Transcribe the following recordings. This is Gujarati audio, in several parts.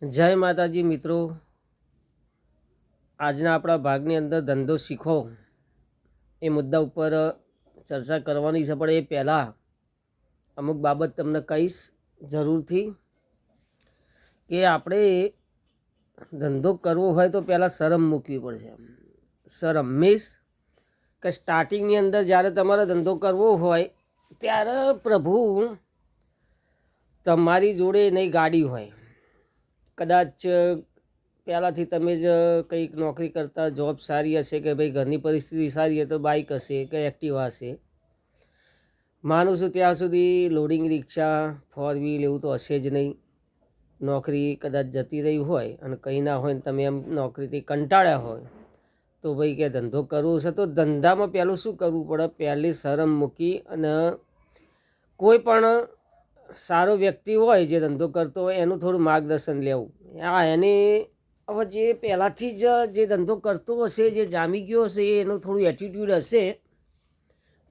જય માતાજી મિત્રો, આજના આપણા ભાગની અંદર ધંધો શીખો એ મુદ્દા ઉપર ચર્ચા કરવાની છે. પણ એ પહેલાં અમુક બાબત તમને કહીશ જરૂરથી કે આપણે ધંધો કરવો હોય તો પહેલાં શરમ મૂકવી પડશે. શરમ મીન્સ કે સ્ટાર્ટિંગની અંદર જ્યારે તમારે ધંધો કરવો હોય ત્યારે પ્રભુ તમારી જોડે નહીં ગાડી હોય, કદાચ પહેલાંથી તમે જ કંઈક નોકરી કરતા જોબ સારી હશે કે ભાઈ ઘરની પરિસ્થિતિ સારી હોય તો બાઇક હશે કે એક્ટિવા હશે. માનું છું ત્યાં સુધી લોડિંગ રિક્ષા, ફોર વ્હીલ એવું તો હશે જ નહીં. નોકરી કદાચ જતી રહી હોય અને કંઈ ના હોય ને તમે એમ નોકરીથી કંટાળ્યા હોય તો ભાઈ કે ધંધો કરવો છે તો ધંધામાં પહેલું શું કરવું પડે? પહેલી શરમ મૂકી અને કોઈ પણ સારો વ્યક્તિ હોય જે ધંધો કરતો હોય એનું થોડું માર્ગદર્શન લેવું. એની હવે જે પહેલાંથી જ જે ધંધો કરતો હશે, જે જામી ગયો હશે, એનું થોડું એટીટ્યૂડ હશે,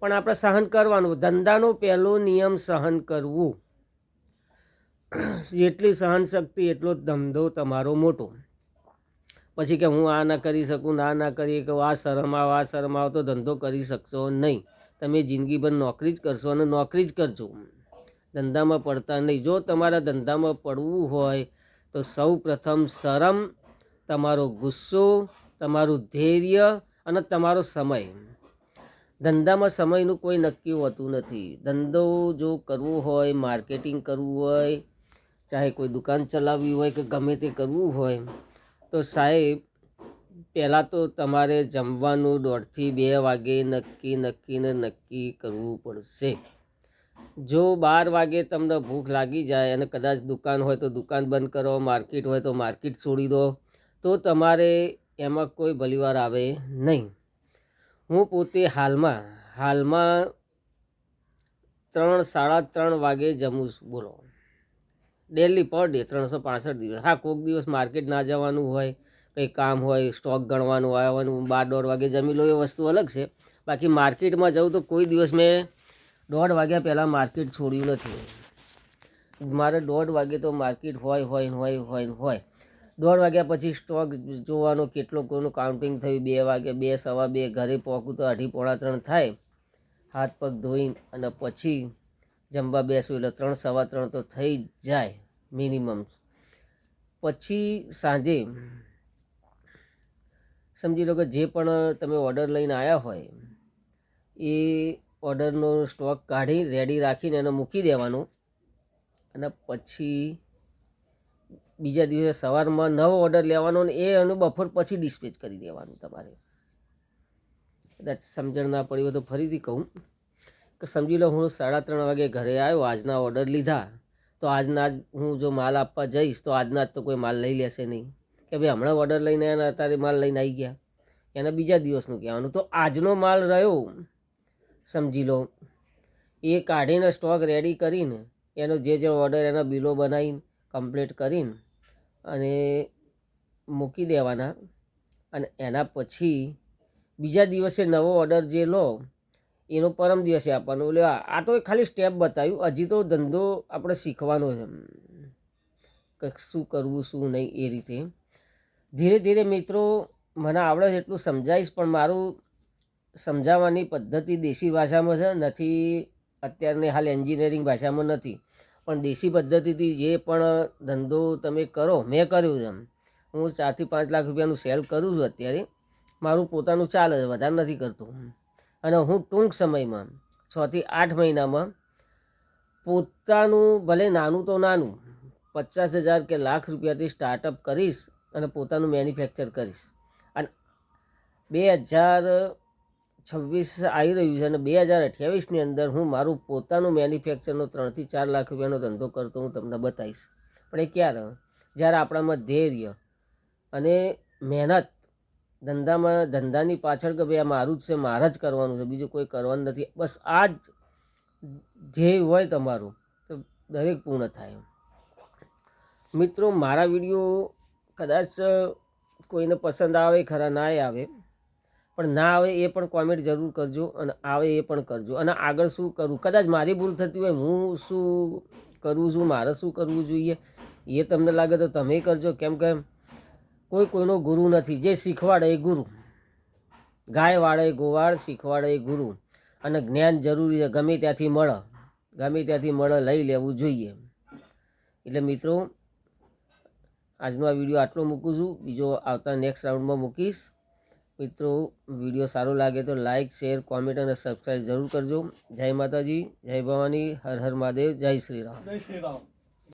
પણ આપણે સહન કરવાનું. ધંધાનો પહેલો નિયમ સહન કરવું. જેટલી સહન શક્તિ એટલો જ ધંધો તમારો મોટો. પછી કે હું આ ના કરી શકું, ના કરી કે આ શરમ આવ તો ધંધો કરી શકશો નહીં. તમે જિંદગીભર નોકરી જ કરશો અને નોકરી જ કરજો, ધંધામાં પડતા નહીં. જો તમારા ધંધામાં પડવું હોય તો સૌ પ્રથમ શરમ, તમારો ગુસ્સો, તમારું ધૈર્ય અને તમારો સમય. ધંધામાં સમયનું કોઈ નક્કી હોતું નથી. ધંધો જો કરવો હોય, માર્કેટિંગ કરવું હોય, ચાહે કોઈ દુકાન ચલાવવી હોય કે ગમે તે કરવું હોય તો સાહેબ પહેલાં તો તમારે જમવાનું 1:30 થી 2 વાગે નક્કી કરવું પડશે. જો 12 વાગે તમને ભૂખ લાગી જાય અને કદાચ દુકાન હોય તો દુકાન બંધ કરો, માર્કેટ હોય તો માર્કેટ છોડી દો, તો તમારે એમાં કોઈ ભલીવાર આવે નહીં. હું પોતે હાલમાં 3, 3:30 વાગે જમું છું. બોલો, ડેલી પર ડે 365 દિવસ. હા, કોઈક દિવસ માર્કેટ ના જવાનું હોય, કંઈ કામ હોય, સ્ટોક ગણવાનું આવવાનું, 12-1:30 વાગે જમી લો એ વસ્તુ અલગ છે. બાકી માર્કેટમાં જવું તો કોઈ દિવસ મેં 1:30 વાગ્યા પહેલાં માર્કેટ છોડ્યું નથી. મારે 1:30 વાગે તો માર્કેટ હોય. 1:30 વાગ્યા પછી સ્ટોક જોવાનો, કેટલો કોઈનું કાઉન્ટિંગ થયું, 2 વાગે, 2, સવા 2, ઘરે પહોંચું તો 2:30, પોણા 3 થાય. હાથ પગ ધોઈને અને પછી જમવા બેસું એટલે 3, સવા 3 તો થઈ જ જાય મિનિમમ. પછી સાંજે સમજી લો કે જે પણ તમે ઓર્ડર લઈને આવ્યા હોય એ ઓર્ડરનો સ્ટોક કાઢી રેડી રાખીને એને મૂકી દેવાનું અને પછી બીજા દિવસે સવારમાં નવો ઓર્ડર લેવાનો અને એનું બપોર પછી ડિસ્પેચ કરી દેવાનું. તમારે કદાચ સમજણ ના પડી હોય તો ફરીથી કહું કે સમજી લો હું 3:30 વાગે ઘરે આવ્યો, આજના ઓર્ડર લીધા, તો આજના જ હું જો માલ આપવા જઈશ તો આજના જ તો કોઈ માલ લઈ લેશે નહીં કે ભાઈ હમણાં ઓર્ડર લઈને આવ્યા અત્યારે માલ લઈને આવી ગયા. એને બીજા દિવસનું કહેવાનું. તો આજનો માલ રહ્યો સમજી લો એ કાઢીને સ્ટોક રેડી કરીને એનો જે ઓર્ડર એના બિલો બનાવીને કમ્પ્લીટ કરીને અને મૂકી દેવાના. અને એના પછી બીજા દિવસે નવો ઓર્ડર જે લો એનો પરમ દિવસે આપવાનો. એટલે આ તો ખાલી સ્ટેપ બતાવ્યું. હજી તો ધંધો આપણે શીખવાનો છે કે શું કરવું શું નહીં. એ રીતે ધીરે ધીરે મિત્રો મને આવડે છે એટલું સમજાવીશ, પણ મારું સમજાવવાની પદ્ધતિ દેશી ભાષામાં છે, નથી અત્યારની હાલ એન્જિનિયરિંગ ભાષામાં નથી, પણ દેશી પદ્ધતિથી જે પણ ધંધો તમે કરો, મેં કર્યું છે. હું 4 થી 5 લાખ રૂપિયાનું સેલ કરું છું અત્યારે. મારું પોતાનું ચાલે છે, વધારે નથી કરતો. અને હું ટૂંક સમયમાં 6 થી 8 મહિનામાં પોતાનું, ભલે નાનું તો નાનું, 50,000 કે લાખ રૂપિયાથી સ્ટાર્ટઅપ કરીશ અને પોતાનું મેન્યુફેક્ચર કરીશ. અને 2026 આવી રહ્યું છે અને 2028ની અંદર હું મારું પોતાનું મેન્યુફેક્ચરનો 3 થી 4 લાખ રૂપિયાનો ધંધો કરતો હું તમને બતાવીશ. પણ એ ક્યારે? જ્યારે આપણામાં ધૈર્ય અને મહેનત, ધંધાની પાછળ કે ભાઈ આ મારું જ છે, મારે જ કરવાનું છે, બીજું કોઈ કરવાનું નથી, બસ આ જ ધ્યેય હોય તમારું તો દરેક પૂર્ણ થાય. મિત્રો, મારા વિડીયો કદાચ કોઈને પસંદ આવે ખરા, ના આવે, પણ ના આવે એ પણ કોમેન્ટ જરૂર કરજો અને આવે એ પણ કરજો. અને આગળ શું કરવું, કદાચ મારી ભૂલ થતી હોય, હું શું કરું છું, મારે શું કરવું જોઈએ એ તમને લાગે તો તમે કરજો, કેમ કે કોઈ કોઈનો ગુરુ નથી. જે શીખવાડે એ ગુરુ, ગાય વાળે ગોવાળ, શીખવાડે એ ગુરુ. અને જ્ઞાન જરૂરી છે, ગમે ત્યાંથી મળે લઈ લેવું જોઈએ. એટલે મિત્રો આજનો આ વિડીયો આટલો મૂકું છું, બીજો આવતા નેક્સ્ટ રાઉન્ડમાં મૂકીશ. મિત્રો વિડીયો સારો લાગે તો લાઇક, શેર, કોમેન્ટ અને સબસ્ક્રાઈબ જરૂર કરજો. જય માતાજી, જય ભવાની, હર હર મહાદેવ, જય શ્રી રામ.